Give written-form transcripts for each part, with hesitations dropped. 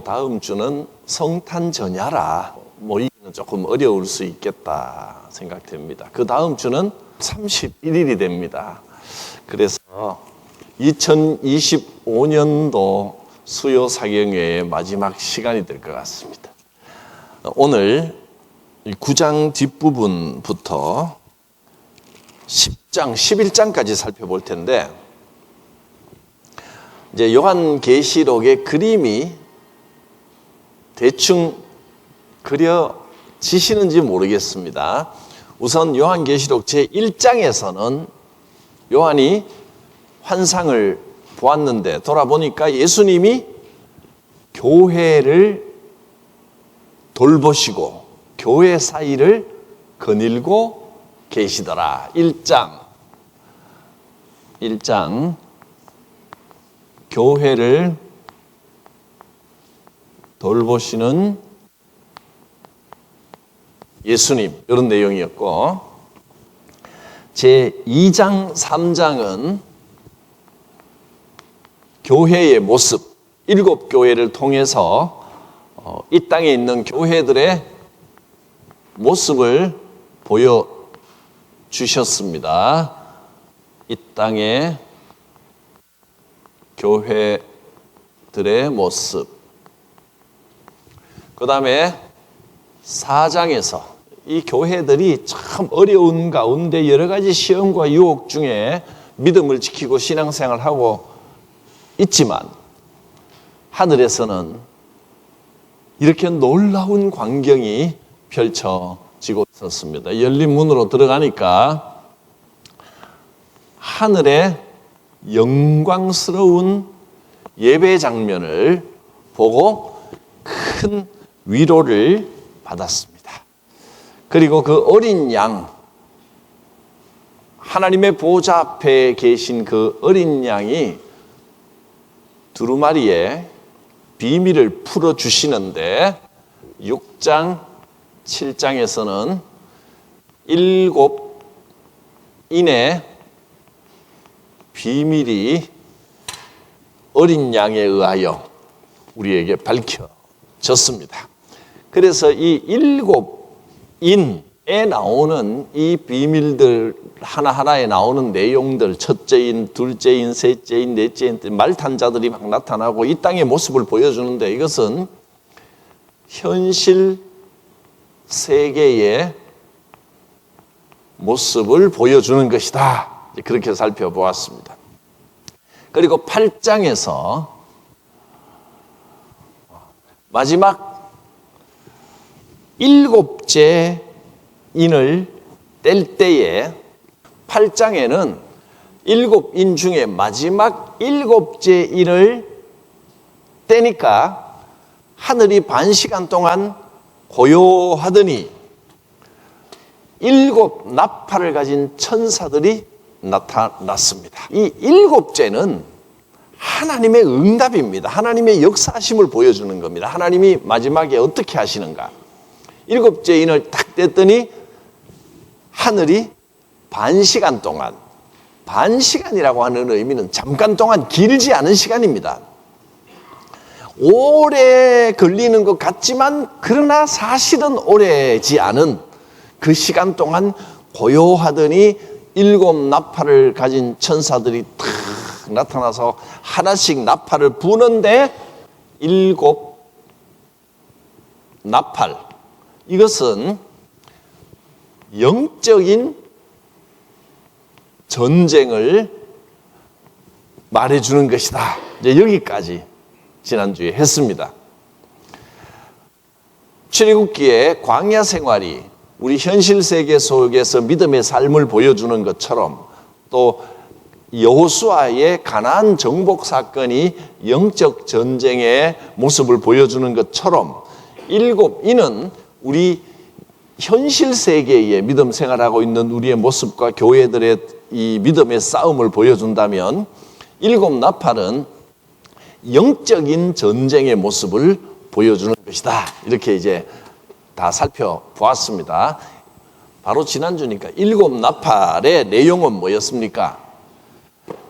다음 주는 성탄 전야라 모이기는 조금 어려울 수 있겠다 생각됩니다. 그 다음 주는 31일이 됩니다. 그래서 2025년도 수요 사경회의 마지막 시간이 될 것 같습니다. 오늘 9장 뒷부분부터 10장, 11장까지 살펴볼 텐데, 이제 요한계시록의 그림이 대충 그려지시는지 모르겠습니다. 우선 요한계시록 제1장에서는 요한이 환상을 보았는데 돌아보니까 예수님이 교회를 돌보시고 교회 사이를 거닐고 계시더라. 1장 교회를 돌보시는 예수님, 이런 내용이었고, 제2장, 3장은 교회의 모습, 7교회를 통해서 이 땅에 있는 교회들의 모습을 보여주셨습니다. 이 땅의 교회들의 모습. 그 다음에 4장에서 이 교회들이 참 어려운 가운데 여러 가지 시험과 유혹 중에 믿음을 지키고 신앙생활을 하고 있지만 하늘에서는 이렇게 놀라운 광경이 펼쳐지고 있었습니다. 열린 문으로 들어가니까 하늘에 영광스러운 예배 장면을 보고 큰 위로를 받았습니다. 그리고 그 어린 양, 하나님의 보좌 앞에 계신 그 어린 양이 두루마리에 비밀을 풀어주시는데 6장, 7장에서는 7인의 비밀이 어린 양에 의하여 우리에게 밝혀졌습니다. 그래서 이 7인에 나오는 이 비밀들 하나하나에 나오는 내용들, 첫째인, 둘째인, 셋째인, 넷째인 말 탄 자들이 막 나타나고 이 땅의 모습을 보여주는데 이것은 현실 세계의 모습을 보여주는 것이다. 그렇게 살펴보았습니다. 그리고 8장에서 마지막 7째 인을 뗄 때에 8장에는 7인 중에 마지막 7째 인을 떼니까 하늘이 반 시간 동안 고요하더니 7 나팔을 가진 천사들이 나타났습니다. 이 7째는 하나님의 응답입니다. 하나님의 역사하심을 보여주는 겁니다. 하나님이 마지막에 어떻게 하시는가. 7째 인을 딱 뗐더니 하늘이 반 시간 동안, 반 시간이라고 하는 의미는 잠깐 동안 길지 않은 시간입니다. 오래 걸리는 것 같지만 그러나 사실은 오래지 않은 그 시간 동안 고요하더니 7 나팔을 가진 천사들이 탁 나타나서 하나씩 나팔을 부는데 7 나팔, 이것은 영적인 전쟁을 말해주는 것이다. 이제 여기까지 지난주에 했습니다. 출애굽기의 광야 생활이 우리 현실 세계 속에서 믿음의 삶을 보여주는 것처럼 또 여호수아의 가나안 정복 사건이 영적 전쟁의 모습을 보여주는 것처럼 7인은 우리 현실 세계에 믿음 생활하고 있는 우리의 모습과 교회들의 이 믿음의 싸움을 보여준다면 7 나팔은 영적인 전쟁의 모습을 보여주는 것이다. 이렇게 이제 다 살펴보았습니다. 바로 지난주니까 7 나팔의 내용은 뭐였습니까?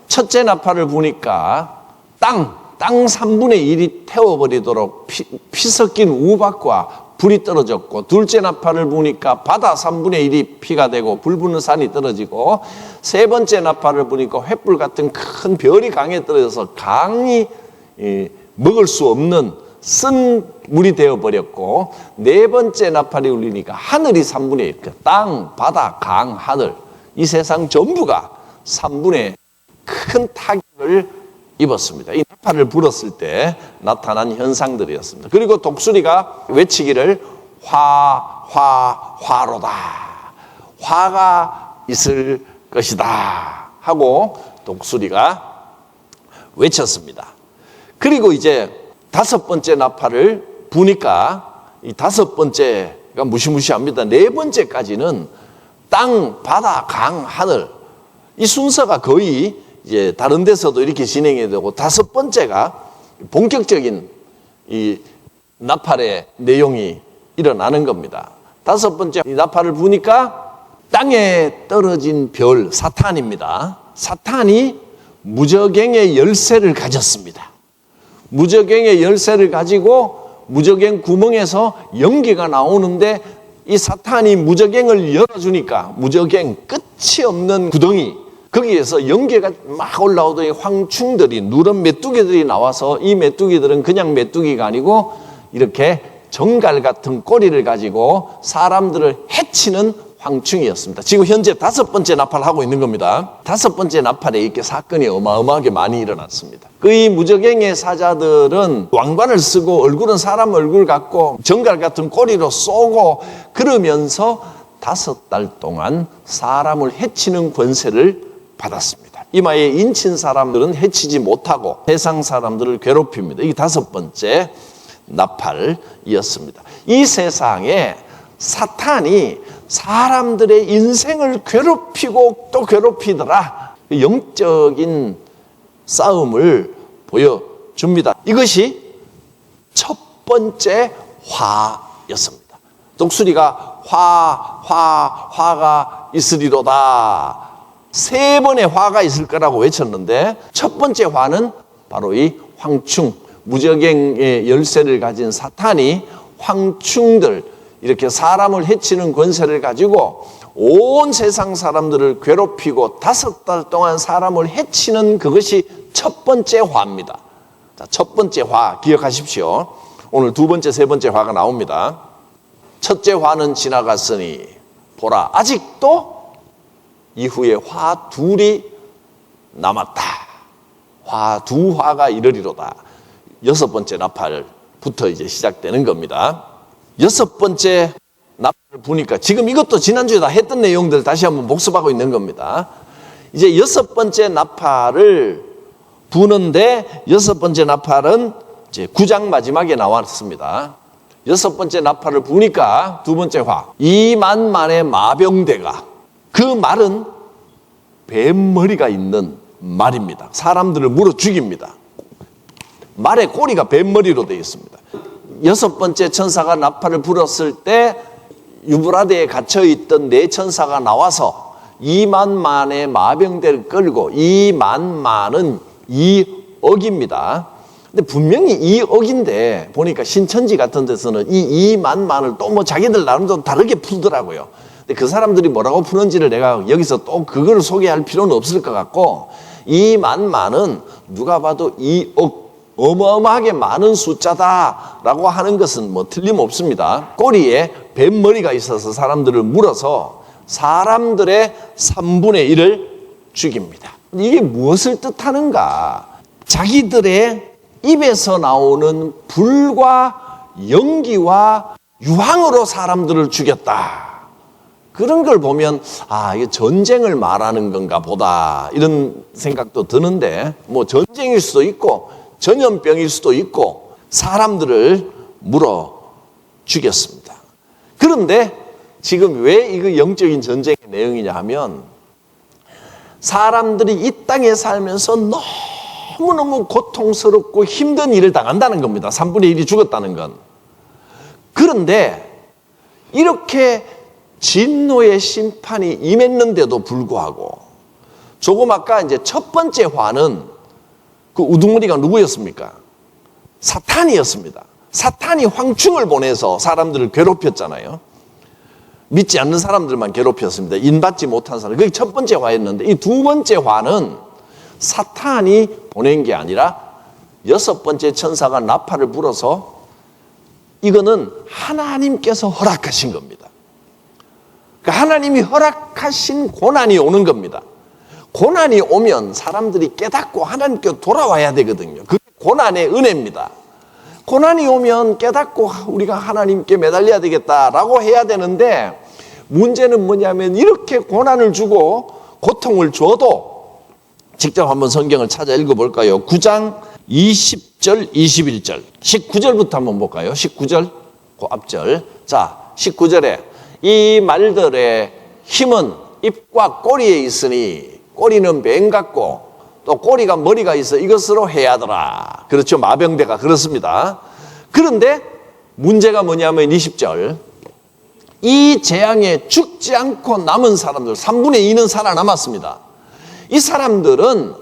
첫째 나팔을 부니까 땅 땅 3분의 1이 태워버리도록 피 섞인 우박과 불이 떨어졌고, 둘째 나팔을 부니까 바다 3분의 1이 피가 되고 불 붙는 산이 떨어지고, 세 번째 나팔을 부니까 횃불 같은 큰 별이 강에 떨어져서 강이 먹을 수 없는 쓴 물이 되어버렸고, 네 번째 나팔이 울리니까 하늘이 3분의 1, 땅, 바다, 강, 하늘, 이 세상 전부가 3분의 큰 타격을 입었습니다. 이 나팔을 불었을 때 나타난 현상들이었습니다. 그리고 독수리가 외치기를 화로다, 화가 있을 것이다 하고 독수리가 외쳤습니다. 그리고 이제 다섯 번째 나팔을 부니까 이 다섯 번째가 무시무시합니다. 네 번째까지는 땅, 바다, 강, 하늘, 이 순서가 거의 이제 다른 데서도 이렇게 진행이 되고, 다섯 번째가 본격적인 이 나팔의 내용이 일어나는 겁니다. 다섯 번째 이 나팔을 부니까 땅에 떨어진 별, 사탄입니다. 사탄이 무저갱의 열쇠를 가졌습니다. 무저갱의 열쇠를 가지고 무저갱 구멍에서 연기가 나오는데, 이 사탄이 무저갱을 열어주니까 무저갱 끝이 없는 구덩이, 거기에서 연기가 막 올라오더니 황충들이, 누런 메뚜기들이 나와서, 이 메뚜기들은 그냥 메뚜기가 아니고 이렇게 정갈 같은 꼬리를 가지고 사람들을 해치는 황충이었습니다. 지금 현재 다섯 번째 나팔을 하고 있는 겁니다. 다섯 번째 나팔에 이렇게 사건이 어마어마하게 많이 일어났습니다. 이 무저갱의 사자들은 왕관을 쓰고 얼굴은 사람 얼굴 같고 정갈 같은 꼬리로 쏘고 그러면서 5달 동안 사람을 해치는 권세를 받았습니다. 이마에 인친 사람들은 해치지 못하고 세상 사람들을 괴롭힙니다. 이게 다섯 번째 나팔이었습니다. 이 세상에 사탄이 사람들의 인생을 괴롭히고 또 괴롭히더라, 영적인 싸움을 보여줍니다. 이것이 첫 번째 화였습니다. 독수리가 화가 있으리로다, 세 번의 화가 있을 거라고 외쳤는데, 첫 번째 화는 바로 이 황충, 무저갱의 열쇠를 가진 사탄이 황충들, 이렇게 사람을 해치는 권세를 가지고 온 세상 사람들을 괴롭히고 5달 동안 사람을 해치는, 그것이 첫 번째 화입니다. 자, 첫 번째 화 기억하십시오. 오늘 두 번째, 세 번째 화가 나옵니다. 첫째 화는 지나갔으니 보라, 아직도 이후에 화 둘이 남았다. 두 화가 이르리로다. 여섯 번째 나팔부터 이제 시작되는 겁니다. 여섯 번째 나팔을 부니까, 지금 이것도 지난주에 다 했던 내용들 다시 한번 복습하고 있는 겁니다. 이제 여섯 번째 나팔을 부는데, 여섯 번째 나팔은 이제 9장 마지막에 나왔습니다. 여섯 번째 나팔을 부니까 두 번째 화, 2만만의 마병대가, 그 말은 뱀머리가 있는 말입니다. 사람들을 물어 죽입니다. 말의 꼬리가 뱀머리로 되어 있습니다. 여섯 번째 천사가 나팔을 불었을 때 유브라데에 갇혀있던 네 천사가 나와서 2만만의 마병대를 끌고, 2만만은 2억입니다. 근데 분명히 2억인데 보니까 신천지 같은 데서는 이 2만만을 또 뭐 자기들 나름대로 다르게 풀더라고요. 근데 그 사람들이 뭐라고 푸는지를 내가 여기서 또 그걸 소개할 필요는 없을 것 같고, 2만만은 누가 봐도 2억, 어마어마하게 많은 숫자다라고 하는 것은 뭐 틀림없습니다. 꼬리에 뱀머리가 있어서 사람들을 물어서 사람들의 3분의 1을 죽입니다. 이게 무엇을 뜻하는가? 자기들의 입에서 나오는 불과 연기와 유황으로 사람들을 죽였다. 그런 걸 보면 이게 전쟁을 말하는 건가 보다, 이런 생각도 드는데, 뭐 전쟁일 수도 있고 전염병일 수도 있고 사람들을 물어 죽였습니다. 그런데 지금 왜 이거 영적인 전쟁의 내용이냐 하면, 사람들이 이 땅에 살면서 너무너무 고통스럽고 힘든 일을 당한다는 겁니다. 3분의 1이 죽었다는 건. 그런데 이렇게 진노의 심판이 임했는데도 불구하고, 조금 아까 이제 첫 번째 화는 그 우두머리가 누구였습니까? 사탄이었습니다. 사탄이 황충을 보내서 사람들을 괴롭혔잖아요. 믿지 않는 사람들만 괴롭혔습니다. 인받지 못한 사람. 그게 첫 번째 화였는데 이 두 번째 화는 사탄이 보낸 게 아니라 여섯 번째 천사가 나팔을 불어서 이거는 하나님께서 허락하신 겁니다. 그러니까 하나님이 허락하신 고난이 오는 겁니다. 고난이 오면 사람들이 깨닫고 하나님께 돌아와야 되거든요. 그게 고난의 은혜입니다. 고난이 오면 깨닫고 우리가 하나님께 매달려야 되겠다라고 해야 되는데 문제는 뭐냐면 이렇게 고난을 주고 고통을 줘도 직접 한번 성경을 찾아 읽어볼까요? 9장 20절 21절 19절부터 한번 볼까요? 19절 그 앞절. 자 19절에 이 말들의 힘은 입과 꼬리에 있으니 꼬리는 뱀 같고 또 꼬리가 머리가 있어 이것으로 해야더라. 그렇죠. 마병대가 그렇습니다. 그런데 문제가 뭐냐면 20절 이 재앙에 죽지 않고 남은 사람들 3분의 2는 살아남았습니다. 이 사람들은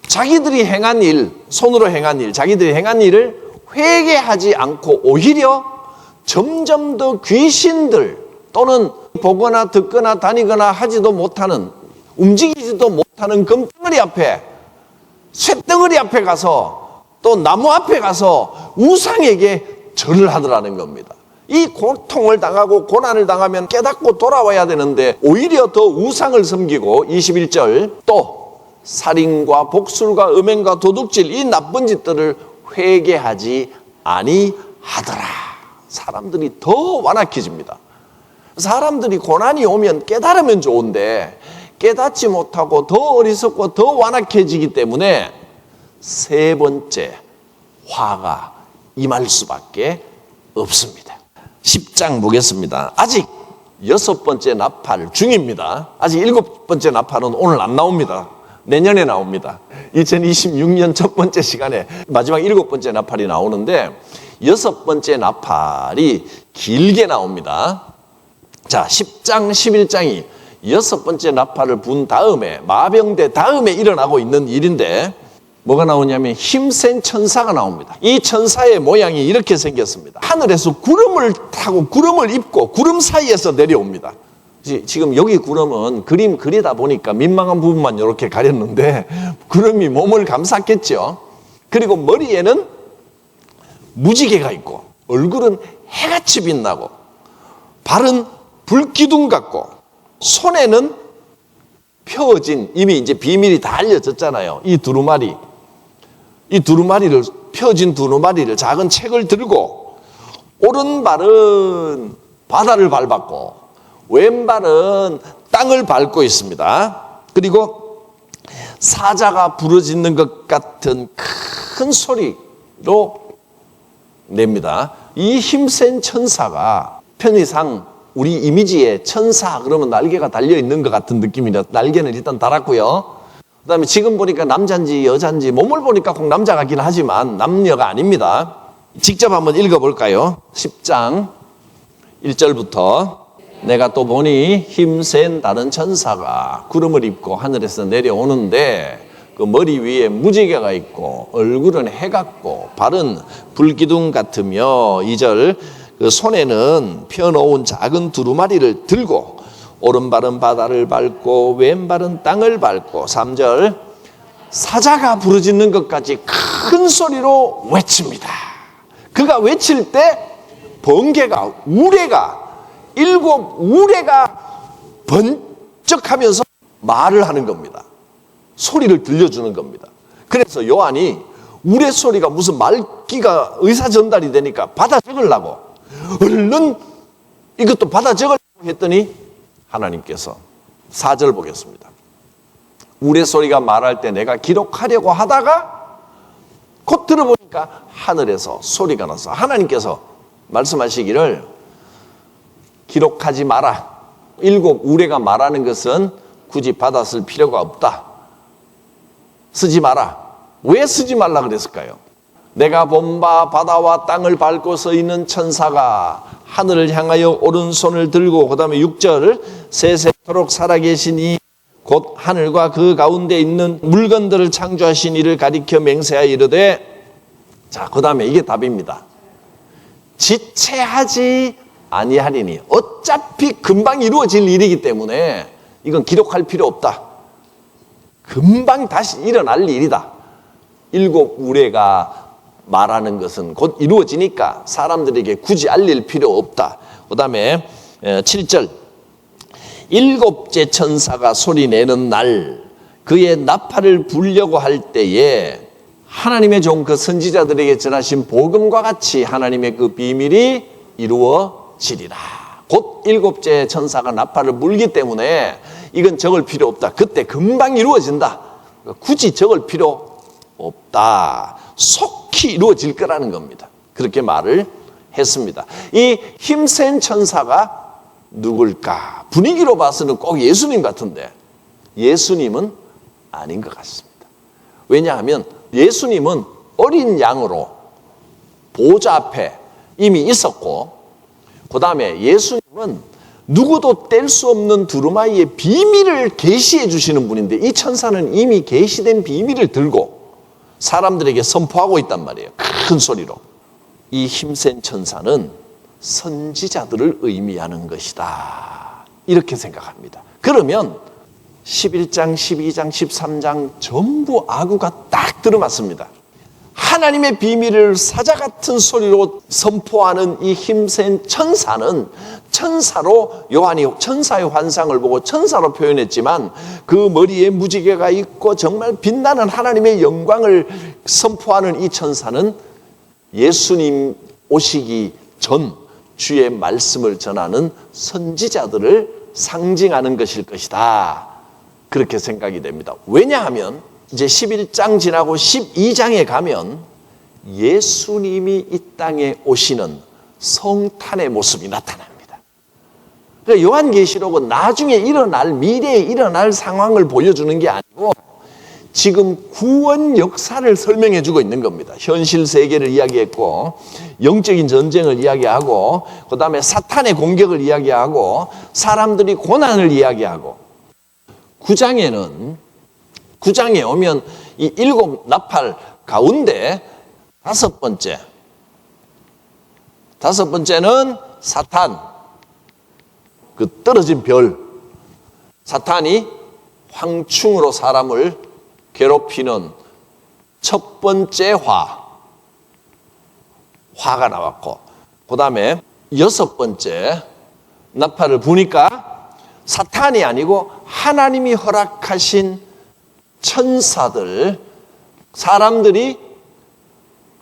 자기들이 행한 일, 손으로 행한 일, 자기들이 행한 일을 회개하지 않고 오히려 점점 더 귀신들 또는 보거나 듣거나 다니거나 하지도 못하는 움직이지도 못하는 금덩어리 앞에 쇳덩어리 앞에 가서 또 나무 앞에 가서 우상에게 절을 하더라는 겁니다. 이 고통을 당하고 고난을 당하면 깨닫고 돌아와야 되는데 오히려 더 우상을 섬기고 21절 또 살인과 복술과 음행과 도둑질 이 나쁜 짓들을 회개하지 아니하더라. 사람들이 더 완악해집니다. 사람들이 고난이 오면 깨달으면 좋은데 깨닫지 못하고 더 어리석고 더 완악해지기 때문에 세 번째 화가 임할 수밖에 없습니다. 10장 보겠습니다. 아직 여섯 번째 나팔 중입니다. 아직 일곱 번째 나팔은 오늘 안 나옵니다. 내년에 나옵니다. 2026년 첫 번째 시간에 마지막 일곱 번째 나팔이 나오는데 여섯 번째 나팔이 길게 나옵니다. 자, 10장, 11장이 여섯 번째 나팔을 분 다음에 마병대 다음에 일어나고 있는 일인데 뭐가 나오냐면 힘센 천사가 나옵니다. 이 천사의 모양이 이렇게 생겼습니다. 하늘에서 구름을 타고 구름을 입고 구름 사이에서 내려옵니다. 지금 여기 구름은 그림 그리다 보니까 민망한 부분만 이렇게 가렸는데 구름이 몸을 감쌌겠죠. 그리고 머리에는 무지개가 있고 얼굴은 해같이 빛나고 발은 불기둥 같고 손에는 펴진 이미 이제 비밀이 다 알려졌잖아요. 이 두루마리를 펴진 두루마리를 작은 책을 들고 오른발은 바다를 밟았고 왼발은 땅을 밟고 있습니다. 그리고 사자가 부르짖는 것 같은 큰 소리로 냅니다. 이 힘센 천사가 편의상 우리 이미지에 천사 그러면 날개가 달려있는 것 같은 느낌이라 날개는 일단 달았고요. 그 다음에 지금 보니까 남자인지 여자인지 몸을 보니까 꼭 남자 같긴 하지만 남녀가 아닙니다. 직접 한번 읽어볼까요? 10장 1절부터 내가 또 보니 힘센 다른 천사가 구름을 입고 하늘에서 내려오는데 그 머리 위에 무지개가 있고 얼굴은 해 같고 발은 불기둥 같으며 2절 그 손에는 펴놓은 작은 두루마리를 들고 오른발은 바다를 밟고 왼발은 땅을 밟고 3절 사자가 부르짖는 것까지 큰 소리로 외칩니다. 그가 외칠 때 번개가 우레가 일곱 우레가 번쩍하면서 말을 하는 겁니다. 소리를 들려주는 겁니다. 그래서 요한이 우레 소리가 무슨 말기가 의사 전달이 되니까 받아 적으려고 얼른 이것도 받아 적으려고 했더니 하나님께서 4절 보겠습니다. 우레 소리가 말할 때 내가 기록하려고 하다가 곧 들어보니까 하늘에서 소리가 나서 하나님께서 말씀하시기를 기록하지 마라. 일곱 우레가 말하는 것은 굳이 받아 쓸 필요가 없다. 쓰지 마라. 왜 쓰지 말라 그랬을까요? 내가 본 바 바다와 땅을 밟고 서 있는 천사가 하늘을 향하여 오른손을 들고 그 다음에 6절 세세토록 살아계시니 곧 하늘과 그 가운데 있는 물건들을 창조하신 이를 가리켜 맹세하여 이르되, 자, 그 다음에 이게 답입니다. 지체하지 아니하리니. 어차피 금방 이루어질 일이기 때문에 이건 기록할 필요 없다. 금방 다시 일어날 일이다. 일곱 우레가 말하는 것은 곧 이루어지니까 사람들에게 굳이 알릴 필요 없다. 그 다음에 7절, 일곱째 천사가 소리내는 날 그의 나팔을 불려고 할 때에 하나님의 종 그 선지자들에게 전하신 복음과 같이 하나님의 그 비밀이 이루어지리라. 곧 일곱째 천사가 나팔을 불기 때문에 이건 적을 필요 없다. 그때 금방 이루어진다. 굳이 적을 필요 없다. 속히 이루어질 거라는 겁니다. 그렇게 말을 했습니다. 이 힘센 천사가 누굴까? 분위기로 봐서는 꼭 예수님 같은데 예수님은 아닌 것 같습니다. 왜냐하면 예수님은 어린 양으로 보좌 앞에 이미 있었고, 그 다음에 예수님은 누구도 뗄 수 없는 두루마리의 비밀을 계시해 주시는 분인데, 이 천사는 이미 계시된 비밀을 들고 사람들에게 선포하고 있단 말이에요. 큰 소리로. 이 힘센 천사는 선지자들을 의미하는 것이다. 이렇게 생각합니다. 그러면 11장, 12장, 13장 전부 아구가 딱 들어맞습니다. 하나님의 비밀을 사자 같은 소리로 선포하는 이 힘센 천사는 천사로, 요한이 천사의 환상을 보고 천사로 표현했지만 그 머리에 무지개가 있고 정말 빛나는 하나님의 영광을 선포하는 이 천사는 예수님 오시기 전 주의 말씀을 전하는 선지자들을 상징하는 것일 것이다. 그렇게 생각이 됩니다. 왜냐하면 이제 11장 지나고 12장에 가면 예수님이 이 땅에 오시는 성탄의 모습이 나타납니다. 그러니까 요한계시록은 나중에 일어날, 미래에 일어날 상황을 보여주는 게 아니고 지금 구원 역사를 설명해 주고 있는 겁니다. 현실 세계를 이야기했고, 영적인 전쟁을 이야기하고, 그 다음에 사탄의 공격을 이야기하고, 사람들이 고난을 이야기하고, 9장에 오면 이 일곱 나팔 가운데 다섯 번째는 사탄, 그 떨어진 별, 사탄이 황충으로 사람을 괴롭히는 첫 번째 화가 나왔고, 그 다음에 여섯 번째 나팔을 부니까 사탄이 아니고 하나님이 허락하신 천사들, 사람들이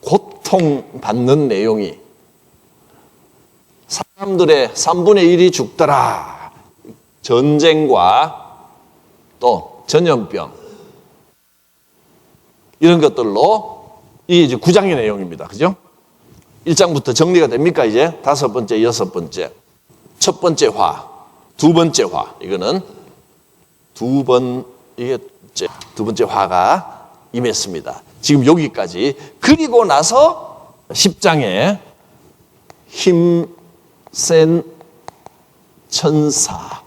고통받는 내용이, 사람들의 3분의 1이 죽더라, 전쟁과 또 전염병, 이런 것들로 이게 이제 9장의 내용입니다. 그죠? 1장부터 정리가 됩니까? 이제 다섯 번째, 여섯 번째, 첫 번째 화, 두 번째 화, 이거는 두 번째 화가 임했습니다. 지금 여기까지. 그리고 나서 10장에 힘센 천사,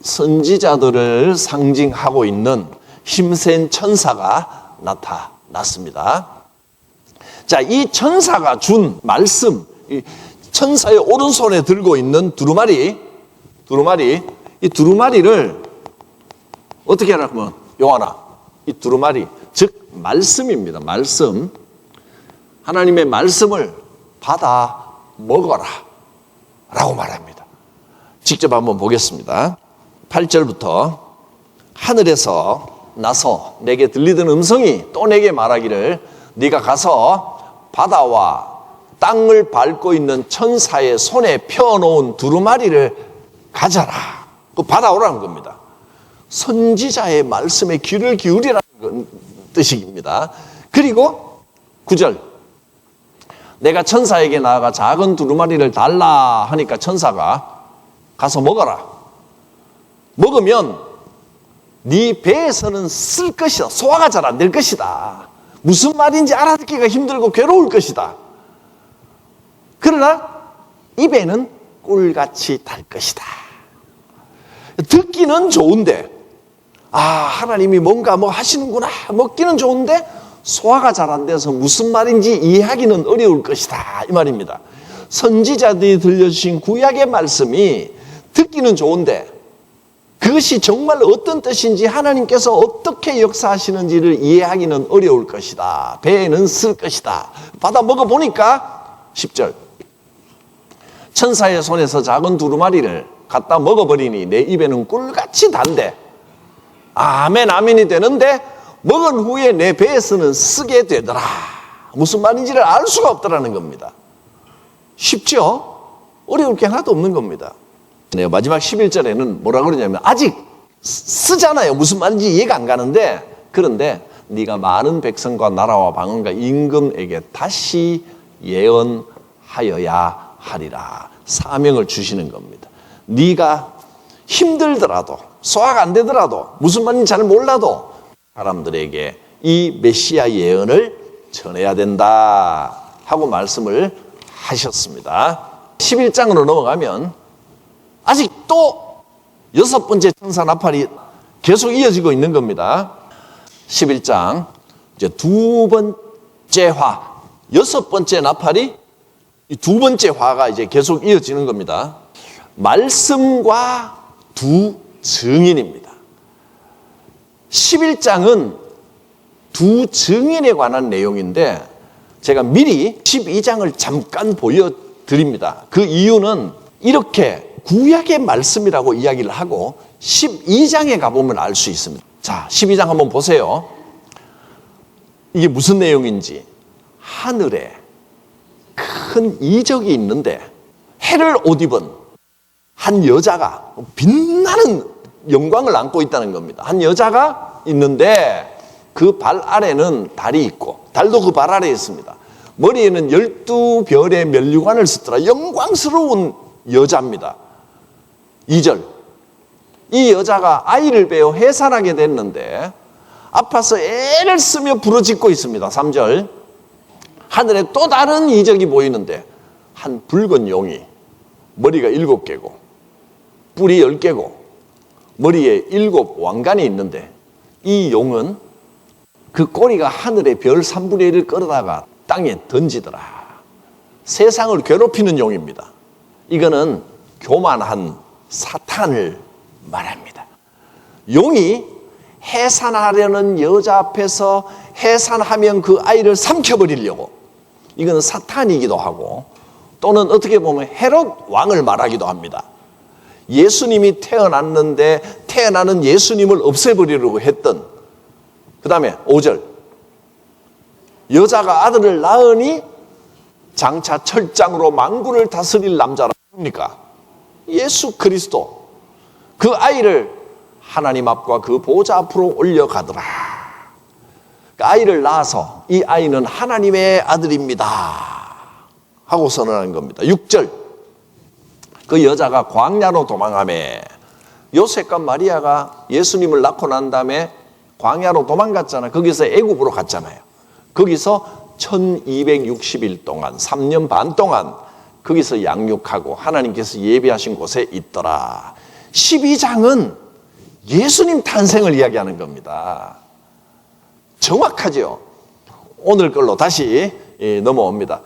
선지자들을 상징하고 있는 힘센 천사가 나타났습니다. 자, 이 천사가 준 말씀, 이 천사의 오른손에 들고 있는 두루마리, 이 두루마리를 어떻게 하냐면, 요한아, 이 두루마리, 즉 말씀입니다. 말씀, 하나님의 말씀을 받아 먹어라 라고 말합니다. 직접 한번 보겠습니다. 8절부터 하늘에서 나서 내게 들리던 음성이 또 내게 말하기를, 네가 가서 바다와 땅을 밟고 있는 천사의 손에 펴놓은 두루마리를 가져라. 그 받아오라는 겁니다. 선지자의 말씀에 귀를 기울이라는 뜻입니다. 그리고 9절, 내가 천사에게 나아가 작은 두루마리를 달라 하니까 천사가 가서 먹어라. 먹으면 네 배에서는 쓸 것이다. 소화가 잘 안 될 것이다. 무슨 말인지 알아듣기가 힘들고 괴로울 것이다. 그러나 입에는 꿀같이 달 것이다. 듣기는 좋은데 하나님이 뭔가 뭐 하시는구나, 먹기는 좋은데 소화가 잘 안 돼서 무슨 말인지 이해하기는 어려울 것이다, 이 말입니다. 선지자들이 들려주신 구약의 말씀이 듣기는 좋은데 그것이 정말 어떤 뜻인지, 하나님께서 어떻게 역사하시는지를 이해하기는 어려울 것이다. 배에는 쓸 것이다. 받아 먹어보니까 10절, 천사의 손에서 작은 두루마리를 갖다 먹어버리니 내 입에는 꿀같이 단데, 아멘 아멘이 되는데 먹은 후에 내 배에서는 쓰게 되더라. 무슨 말인지를 알 수가 없더라는 겁니다. 쉽죠? 어려울 게 하나도 없는 겁니다. 네, 마지막 11절에는 뭐라 그러냐면, 아직 쓰잖아요. 무슨 말인지 이해가 안 가는데, 그런데 네가 많은 백성과 나라와 방언과 임금에게 다시 예언하여야 하리라. 사명을 주시는 겁니다. 네가 힘들더라도, 소화가 안 되더라도, 무슨 말인지 잘 몰라도 사람들에게 이 메시아 예언을 전해야 된다 하고 말씀을 하셨습니다. 11장으로 넘어가면 아직 또 6번째 천사 나팔이 계속 이어지고 있는 겁니다. 11장 이제 2번째 화, 6번째 나팔이 이 2번째 화가 이제 계속 이어지는 겁니다. 말씀과 두 증인입니다. 11장은 두 증인에 관한 내용인데 제가 미리 12장을 잠깐 보여드립니다. 그 이유는 이렇게 구약의 말씀이라고 이야기를 하고 12장에 가보면 알 수 있습니다. 자, 12장 한번 보세요. 이게 무슨 내용인지. 하늘에 큰 이적이 있는데 해를 옷 입은 한 여자가 빛나는 영광을 안고 있다는 겁니다. 한 여자가 있는데 그 발 아래는 달이 있고, 달도 그 발 아래에 있습니다. 머리에는 12별의 면류관을 썼더라. 영광스러운 여자입니다. 2절, 이 여자가 아이를 베어 해산하게 됐는데 아파서 애를 쓰며 부르짖고 있습니다. 3절, 하늘에 또 다른 이적이 보이는데 한 붉은 용이 머리가 7개고 뿔이 10개고 머리에 7 왕관이 있는데, 이 용은 그 꼬리가 하늘의 별 3분의 1을 끌어다가 땅에 던지더라. 세상을 괴롭히는 용입니다. 이거는 교만한 사탄을 말합니다. 용이 해산하려는 여자 앞에서 해산하면 그 아이를 삼켜버리려고, 이거는 사탄이기도 하고, 또는 어떻게 보면 헤롯 왕을 말하기도 합니다. 예수님이 태어났는데 태어나는 예수님을 없애버리려고 했던, 그 다음에 5절, 여자가 아들을 낳으니 장차 철장으로 만군을 다스릴 남자라. 뭡니까? 예수 그리스도. 그 아이를 하나님 앞과 그 보좌 앞으로 올려가더라. 그 아이를 낳아서 이 아이는 하나님의 아들입니다 하고 선언하는 겁니다. 6절, 그 여자가 광야로 도망하매, 요셉과 마리아가 예수님을 낳고 난 다음에 광야로 도망갔잖아요. 거기서 애굽으로 갔잖아요. 거기서 1260일 동안, 3년 반 동안 거기서 양육하고 하나님께서 예비하신 곳에 있더라. 12장은 예수님 탄생을 이야기하는 겁니다. 정확하죠? 오늘 걸로 다시 넘어옵니다.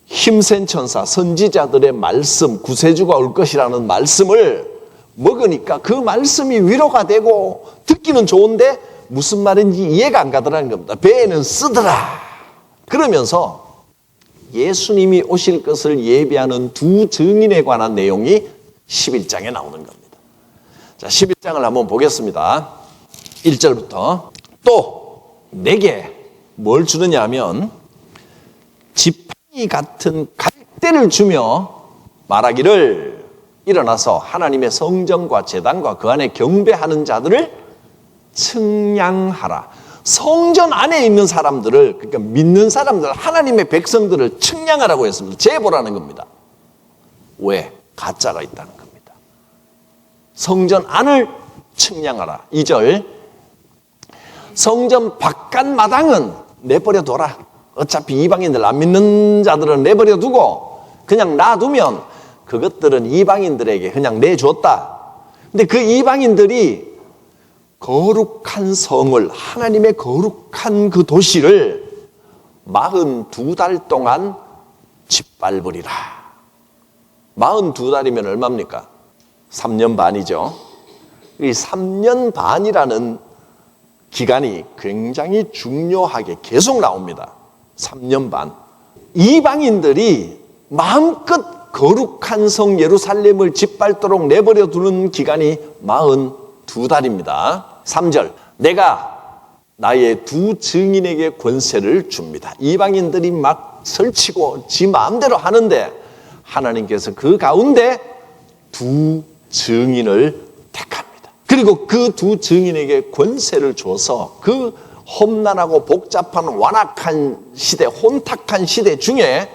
힘센 천사, 선지자들의 말씀, 구세주가 올 것이라는 말씀을 먹으니까 그 말씀이 위로가 되고 듣기는 좋은데 무슨 말인지 이해가 안 가더라는 겁니다. 배에는 쓰더라. 그러면서 예수님이 오실 것을 예비하는 두 증인에 관한 내용이 11장에 나오는 겁니다. 자, 11장을 한번 보겠습니다. 1절부터. 또 내게 뭘 주느냐 하면 지팡이 같은 갈대를 주며 말하기를, 일어나서 하나님의 성전과 제단과 그 안에 경배하는 자들을 측량하라. 성전 안에 있는 사람들을, 그러니까 믿는 사람들, 하나님의 백성들을 측량하라고 했습니다. 재보라는 겁니다. 왜? 가짜가 있다는 겁니다. 성전 안을 측량하라. 2절, 성전 바깥 마당은 내버려둬라. 어차피 이방인들, 안 믿는 자들은 내버려두고 그냥 놔두면 그것들은 이방인들에게 그냥 내줬다. 근데 그 이방인들이 거룩한 성을, 하나님의 거룩한 그 도시를 42달 동안 짓밟으리라. 42달이면 얼마입니까? 3년 반이죠. 이 3년 반이라는 기간이 굉장히 중요하게 계속 나옵니다. 3년 반. 이방인들이 마음껏 거룩한 성 예루살렘을 짓밟도록 내버려 두는 기간이 42달입니다. 3절. 내가 나의 두 증인에게 권세를 줍니다. 이방인들이 막 설치고 지 마음대로 하는데 하나님께서 그 가운데 두 증인을 택합니다. 그리고 그 두 증인에게 권세를 줘서 그 험난하고 복잡한 완악한 시대, 혼탁한 시대 중에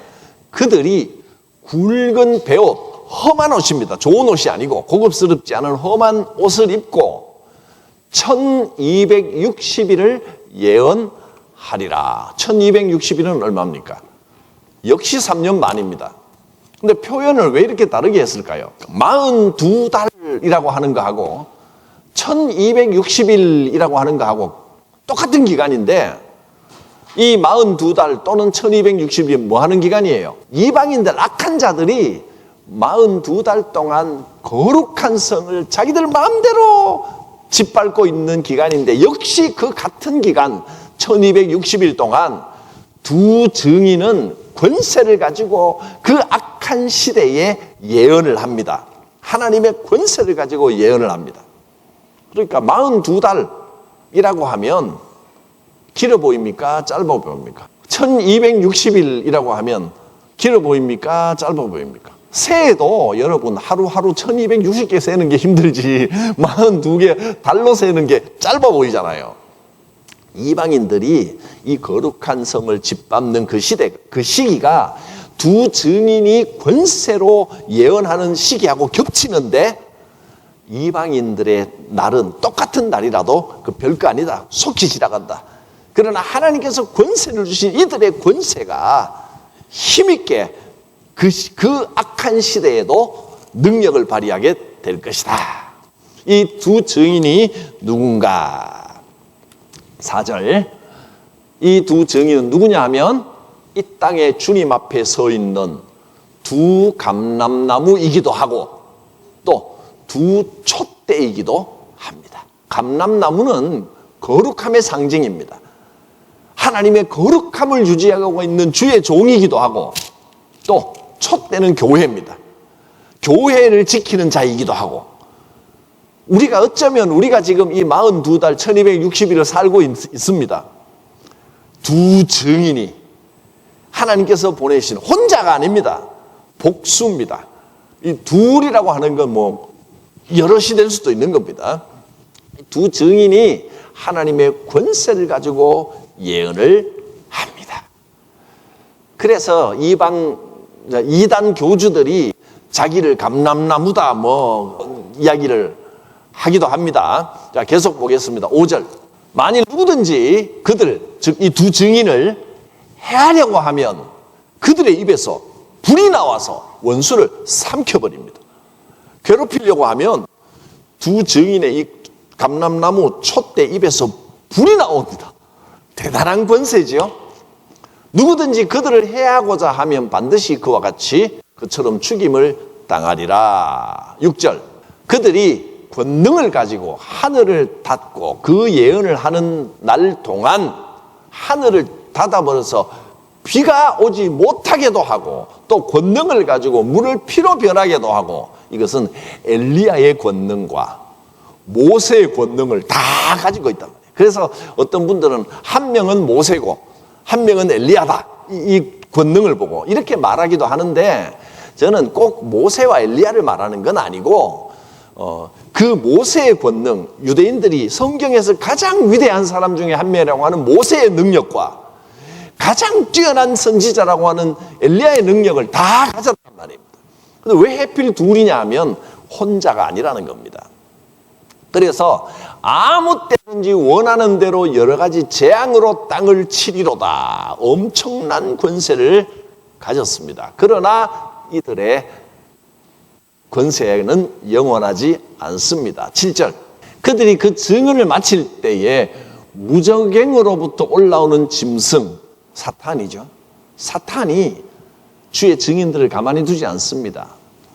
그들이 굵은 베옷, 험한 옷입니다. 좋은 옷이 아니고 고급스럽지 않은 험한 옷을 입고 1260일을 예언하리라. 1260일은 얼마입니까? 역시 3년 만입니다. 근데 표현을 왜 이렇게 다르게 했을까요? 42달이라고 하는 거하고 1260일이라고 하는 거하고 똑같은 기간인데 이 42달 또는 1260일이 뭐 하는 기간이에요? 이방인들, 악한 자들이 42달 동안 거룩한 성을 자기들 마음대로 짓밟고 있는 기간인데 역시 그 같은 기간 1260일 동안 두 증인은 권세를 가지고 그 악한 시대에 예언을 합니다. 하나님의 권세를 가지고 예언을 합니다. 그러니까 42달이라고 하면 길어 보입니까? 짧아 보입니까? 1260일이라고 하면 길어 보입니까? 짧아 보입니까? 새해도 여러분 하루하루 1260개 세는 게 힘들지 42개 달로 세는 게 짧아 보이잖아요. 이방인들이 이 거룩한 성을 짓밟는 그 시대, 그 시기가 두 증인이 권세로 예언하는 시기하고 겹치는데 이방인들의 날은 똑같은 날이라도 그 별거 아니다. 속히 지나간다. 그러나 하나님께서 권세를 주신 이들의 권세가 힘있게 그 악한 시대에도 능력을 발휘하게 될 것이다. 이 두 증인이 누군가? 4절. 이 두 증인은 누구냐 하면 이 땅에 주님 앞에 서 있는 두 감람나무이기도 하고 또 두 촛대이기도 합니다. 감람나무는 거룩함의 상징입니다. 하나님의 거룩함을 유지하고 있는 주의 종이기도 하고 또 촛대는 교회입니다. 교회를 지키는 자이기도 하고 우리가 어쩌면 우리가 지금 이 42달 1260일을 살고 있습니다. 두 증인이 하나님께서 보내신 혼자가 아닙니다. 복수입니다. 이 둘이라고 하는 건 뭐 여럿이 될 수도 있는 겁니다. 두 증인이 하나님의 권세를 가지고 예언을 합니다. 그래서 이단 교주들이 자기를 감람나무다 뭐 이야기를 하기도 합니다. 자, 계속 보겠습니다. 5절. 만일 누구든지 그들, 즉 이 두 증인을 해하려고 하면 그들의 입에서 불이 나와서 원수를 삼켜버립니다. 괴롭히려고 하면 두 증인의 이 감람나무 촛대 입에서 불이 나옵니다. 대단한 권세죠. 누구든지 그들을 해하고자 하면 반드시 그와 같이 그처럼 죽임을 당하리라. 6절. 그들이 권능을 가지고 하늘을 닫고 그 예언을 하는 날 동안 하늘을 닫아버려서 비가 오지 못하게도 하고 또 권능을 가지고 물을 피로 변하게도 하고 이것은 엘리야의 권능과 모세의 권능을 다 가지고 있단 말이에요. 그래서 어떤 분들은 한 명은 모세고 한 명은 엘리야다. 이 권능을 보고 이렇게 말하기도 하는데 저는 꼭 모세와 엘리야를 말하는 건 아니고 그 모세의 권능, 유대인들이 성경에서 가장 위대한 사람 중에 한 명이라고 하는 모세의 능력과 가장 뛰어난 선지자라고 하는 엘리야의 능력을 다 가졌단 말입니다. 근데 왜 하필 둘이냐 하면 혼자가 아니라는 겁니다. 그래서 아무 때든지 원하는 대로 여러 가지 재앙으로 땅을 치리로다. 엄청난 권세를 가졌습니다. 그러나 이들의 권세는 영원하지 않습니다. 7절. 그들이 그 증언을 마칠 때에 무저갱으로부터 올라오는 짐승, 사탄이죠. 사탄이 주의 증인들을 가만히 두지 않습니다.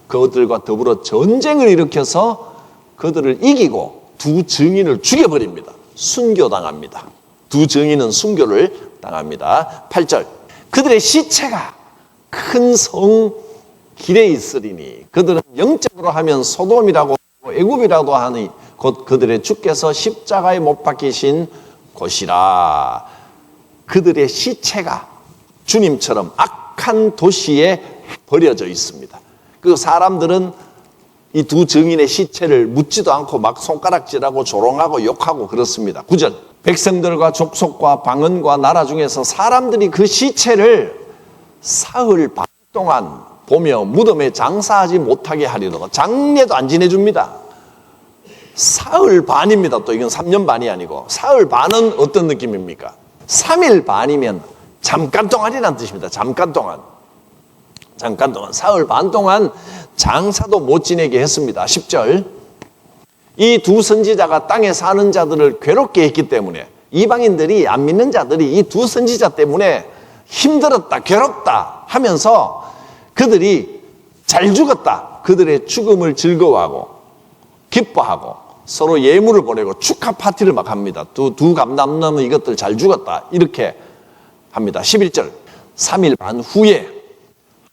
그들과 더불어 전쟁을 일으켜서 그들을 이기고 두 증인을 죽여버립니다. 순교당합니다. 두 증인은 순교를 당합니다. 8절, 그들의 시체가 큰 성 길에 있으리니 그들은 영적으로 하면 소돔이라고 애굽이라도 하니 곧 그들의 주께서 십자가에 못 박히신 곳이라. 그들의 시체가 주님처럼 악한 도시에 버려져 있습니다. 그 사람들은 이 두 증인의 시체를 묻지도 않고 막 손가락질하고 조롱하고 욕하고 그렇습니다. 9절, 백성들과 족속과 방언과 나라 중에서 사람들이 그 시체를 사흘 반 동안 보며 무덤에 장사하지 못하게 하리로다. 장례도 안 지내줍니다. 사흘 반입니다. 또 이건 3년 반이 아니고 사흘 반은 어떤 느낌입니까? 3일 반이면 잠깐 동안이라는 뜻입니다. 잠깐 동안 사흘 반 동안 장사도 못 지내게 했습니다. 10절, 이 두 선지자가 땅에 사는 자들을 괴롭게 했기 때문에 이방인들이 안 믿는 자들이 이 두 선지자 때문에 힘들었다 괴롭다 하면서 그들이 잘 죽었다, 그들의 죽음을 즐거워하고 기뻐하고 서로 예물을 보내고 축하 파티를 막 합니다. 두 감남남은 이것들 잘 죽었다 이렇게 합니다. 11절, 3일 반 후에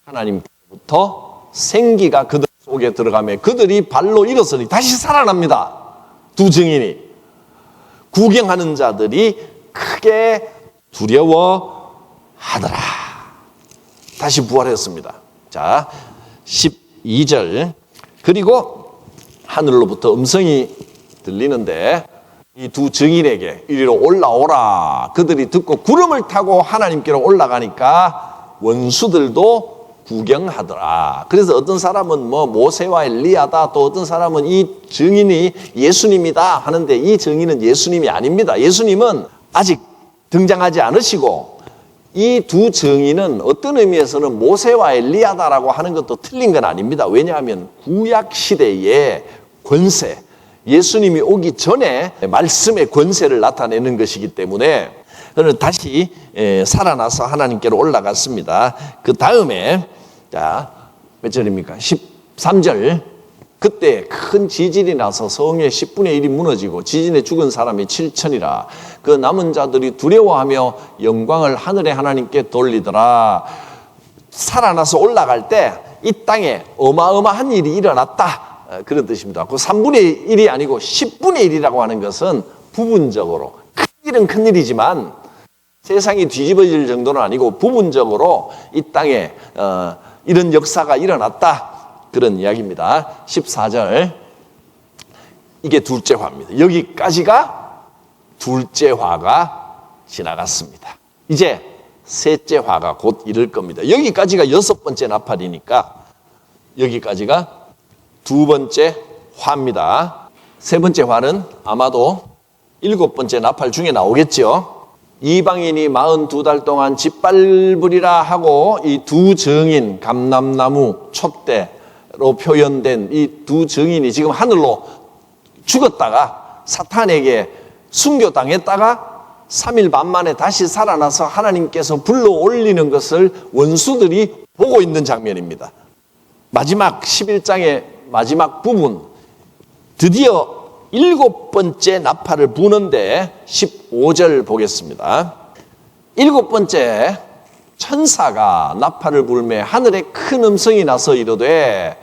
하나님부터 생기가 그들 속에 들어가며 그들이 발로 일어서니 다시 살아납니다. 두 증인이. 구경하는 자들이 크게 두려워하더라. 다시 부활했습니다. 자, 12절, 그리고 하늘로부터 음성이 들리는데 이 두 증인에게 이리로 올라오라. 그들이 듣고 구름을 타고 하나님께로 올라가니까 원수들도 구경하더라. 그래서 어떤 사람은 뭐 모세와 엘리야다, 또 어떤 사람은 이 증인이 예수님이다 하는데 이 증인은 예수님이 아닙니다. 예수님은 아직 등장하지 않으시고 이 두 증인은 어떤 의미에서는 모세와 엘리야다라고 하는 것도 틀린 건 아닙니다. 왜냐하면 구약 시대의 권세, 예수님이 오기 전에 말씀의 권세를 나타내는 것이기 때문에 그는 다시 살아나서 하나님께로 올라갔습니다. 그 다음에 자, 몇 절입니까? 13절, 그때 큰 지진이 나서 성의 10분의 1이 무너지고 지진에 죽은 사람이 7천이라. 그 남은 자들이 두려워하며 영광을 하늘의 하나님께 돌리더라. 살아나서 올라갈 때 이 땅에 어마어마한 일이 일어났다, 그런 뜻입니다. 그 3분의 1이 아니고 10분의 1이라고 하는 것은 부분적으로, 큰 일은 큰 일이지만 세상이 뒤집어질 정도는 아니고 부분적으로 이 땅에 이런 역사가 일어났다, 그런 이야기입니다. 14절, 이게 둘째 화입니다. 여기까지가 둘째 화가 지나갔습니다. 이제 셋째 화가 곧 이를 겁니다. 여기까지가 여섯 번째 나팔이니까 여기까지가 두 번째 화입니다. 세 번째 화는 아마도 일곱 번째 나팔 중에 나오겠죠. 이방인이 42달 동안 짓밟으리라 하고 이 두 증인, 감람나무 촛대로 표현된 이 두 증인이 지금 하늘로 죽었다가 사탄에게 순교당했다가 3일 반 만에 다시 살아나서 하나님께서 불러 올리는 것을 원수들이 보고 있는 장면입니다. 마지막 11장의 마지막 부분, 드디어 일곱 번째 나팔을 부는데 15절 보겠습니다. 일곱 번째 천사가 나팔을 불매 하늘에 큰 음성이 나서 이르되,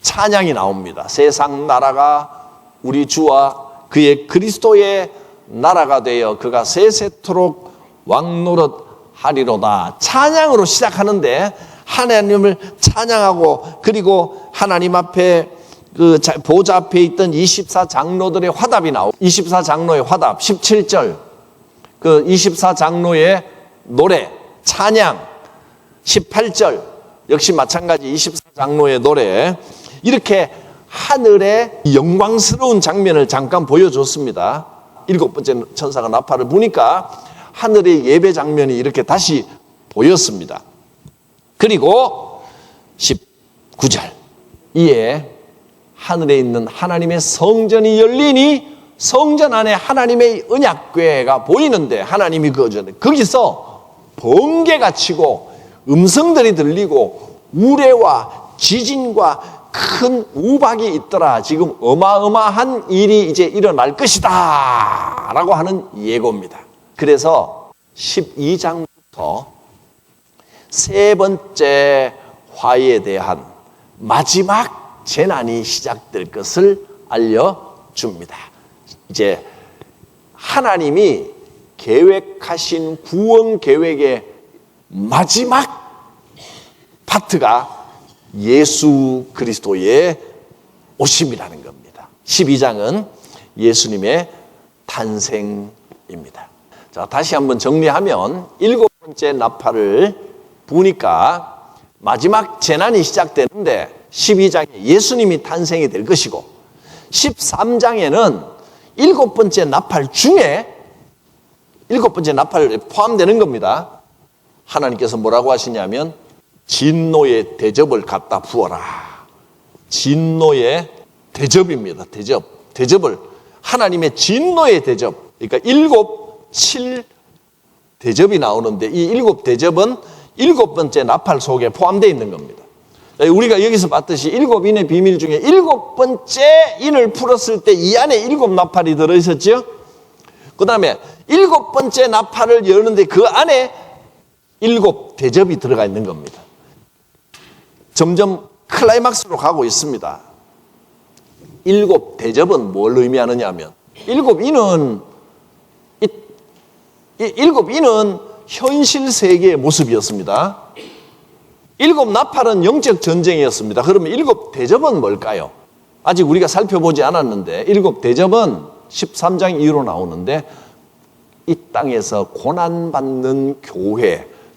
찬양이 나옵니다. 세상 나라가 우리 주와 그의 그리스도의 나라가 되어 그가 세세토록 왕노릇 하리로다. 찬양으로 시작하는데 하나님을 찬양하고, 그리고 하나님 앞에 그 보좌 앞에 있던 24장로들의 화답이 나오고, 24장로의 화답 17절, 그 24장로의 노래 찬양 18절 역시 마찬가지 24장로의 노래, 이렇게 하늘의 영광스러운 장면을 잠깐 보여줬습니다. 일곱 번째 천사가 나팔을 부니까 하늘의 예배 장면이 이렇게 다시 보였습니다. 그리고 19절, 이에 하늘에 있는 하나님의 성전이 열리니 성전 안에 하나님의 언약궤가 보이는데 하나님이 거주하는데 거기서 번개가 치고 음성들이 들리고 우레와 지진과 큰 우박이 있더라. 지금 어마어마한 일이 이제 일어날 것이다 라고 하는 예고입니다. 그래서 12장부터 세 번째 화에 대한 마지막 재난이 시작될 것을 알려줍니다. 이제 하나님이 계획하신 구원 계획의 마지막 파트가 예수 그리스도의 오심이라는 겁니다. 12장은 예수님의 탄생입니다. 자, 다시 한번 정리하면 일곱 번째 나팔을 부니까 마지막 재난이 시작되는데 12장에 예수님이 탄생이 될 것이고 13장에는 일곱 번째 나팔 중에 일곱 번째 나팔에 포함되는 겁니다. 하나님께서 뭐라고 하시냐면 진노의 대접을 갖다 부어라. 진노의 대접입니다. 대접을 하나님의 진노의 대접. 그러니까 일곱, 칠 대접이 나오는데 이 일곱 대접은 일곱 번째 나팔 속에 포함되어 있는 겁니다. 우리가 여기서 봤듯이 일곱 인의 비밀 중에 일곱 번째 인을 풀었을 때 이 안에 일곱 나팔이 들어있었죠. 그 다음에 일곱 번째 나팔을 여는데 그 안에 일곱 대접이 들어가 있는 겁니다. 점점 클라이막스로 가고 있습니다. 일곱 대접은 뭘 의미하느냐 하면 일곱 인은 현실 세계의 모습이었습니다. 일곱 나팔은 영적 전쟁이었습니다. 그러면 일곱 대접은 뭘까요? 아직 우리가 살펴보지 않았는데 일곱 대접은 13장 이후로 나오는데 이 땅에서 고난받는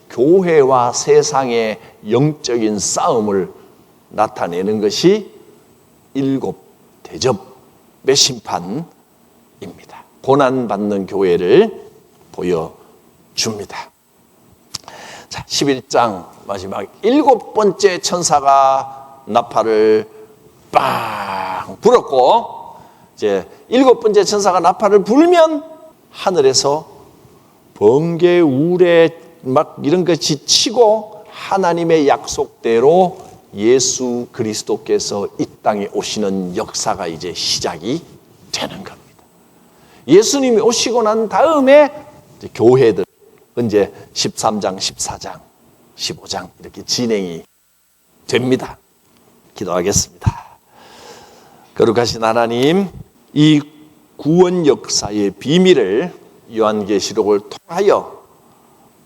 교회와 세상의 영적인 싸움을 나타내는 것이 일곱 대접의 심판입니다. 고난받는 교회를 보여줍니다. 자, 11장 마지막 일곱 번째 천사가 나팔을 빵 불었고 이제 일곱 번째 천사가 나팔을 불면 하늘에서 번개, 우레 막 이런 것이 치고 하나님의 약속대로 예수 그리스도께서 이 땅에 오시는 역사가 이제 시작이 되는 겁니다. 예수님이 오시고 난 다음에 이제 교회들 이제 13장, 14장, 15장 이렇게 진행이 됩니다. 기도하겠습니다. 거룩하신 하나님, 이 구원 역사의 비밀을 요한계시록을 통하여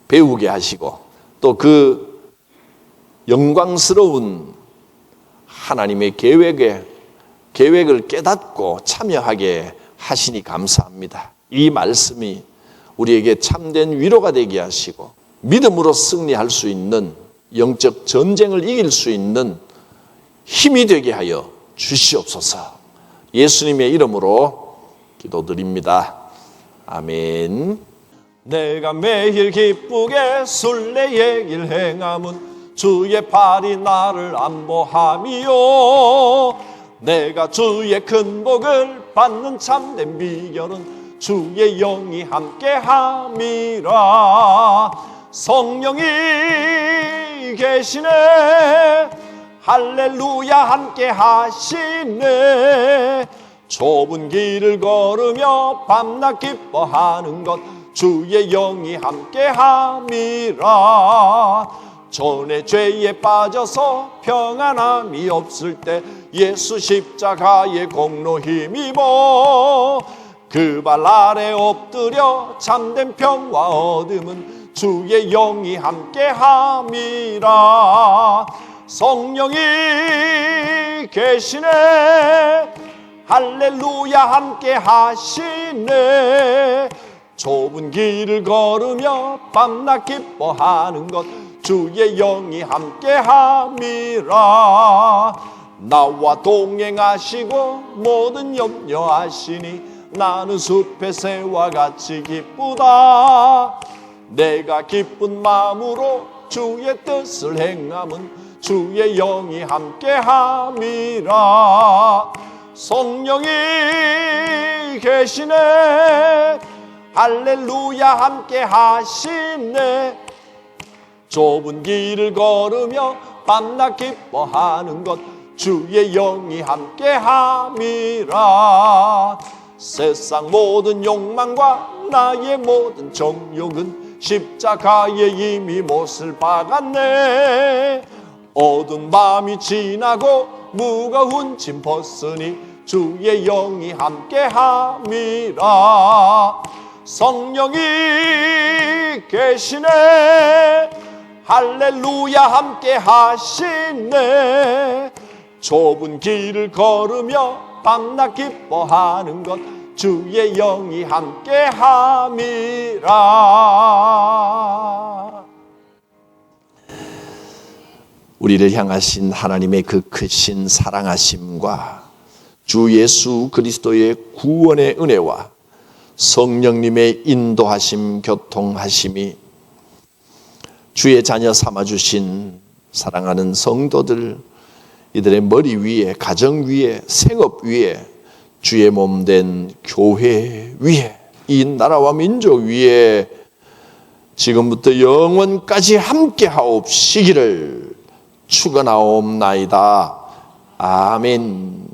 배우게 하시고 또 그 영광스러운 하나님의 계획을 깨닫고 참여하게 하시니 감사합니다. 이 말씀이 우리에게 참된 위로가 되게 하시고 믿음으로 승리할 수 있는 영적 전쟁을 이길 수 있는 힘이 되게 하여 주시옵소서. 예수님의 이름으로 기도드립니다. 아멘. 내가 매일 기쁘게 순례의 길 행함은 주의 팔이 나를 안보함이요 내가 주의 큰 복을 받는 참된 비결은 주의 영이 함께함이라. 성령이 계시네 할렐루야 함께하시네. 좁은 길을 걸으며 밤낮 기뻐하는 것 주의 영이 함께함이라. 전에 죄에 빠져서 평안함이 없을 때 예수 십자가의 공로 힘입어 그 발 아래 엎드려 참된 평화 얻음은 주의 영이 함께함이라. 성령이 계시네 할렐루야 함께하시네. 좁은 길을 걸으며 밤낮 기뻐하는 것 주의 영이 함께함이라. 나와 동행하시고 모든 염려하시니 나는 숲의 새와 같이 기쁘다. 내가 기쁜 마음으로 주의 뜻을 행함은 주의 영이 함께함이라. 성령이 계시네. 할렐루야 함께 하시네. 좁은 길을 걸으며 밤낮 기뻐하는 것 주의 영이 함께 함이라. 세상 모든 욕망과 나의 모든 정욕은 십자가에 이미 못을 박았네. 어두운 밤이 지나고 무거운 짐 벗으니 주의 영이 함께 함이라. 성령이 계시네. 할렐루야 함께 하시네. 좁은 길을 걸으며 밤낮 기뻐하는 것 주의 영이 함께 함이라. 우리를 향하신 하나님의 그 크신 사랑하심과 주 예수 그리스도의 구원의 은혜와 성령님의 인도하심, 교통하심이 주의 자녀 삼아주신 사랑하는 성도들, 이들의 머리 위에, 가정 위에, 생업 위에, 주의 몸된 교회 위에, 이 나라와 민족 위에 지금부터 영원까지 함께 하옵시기를 축원하옵나이다. 아멘.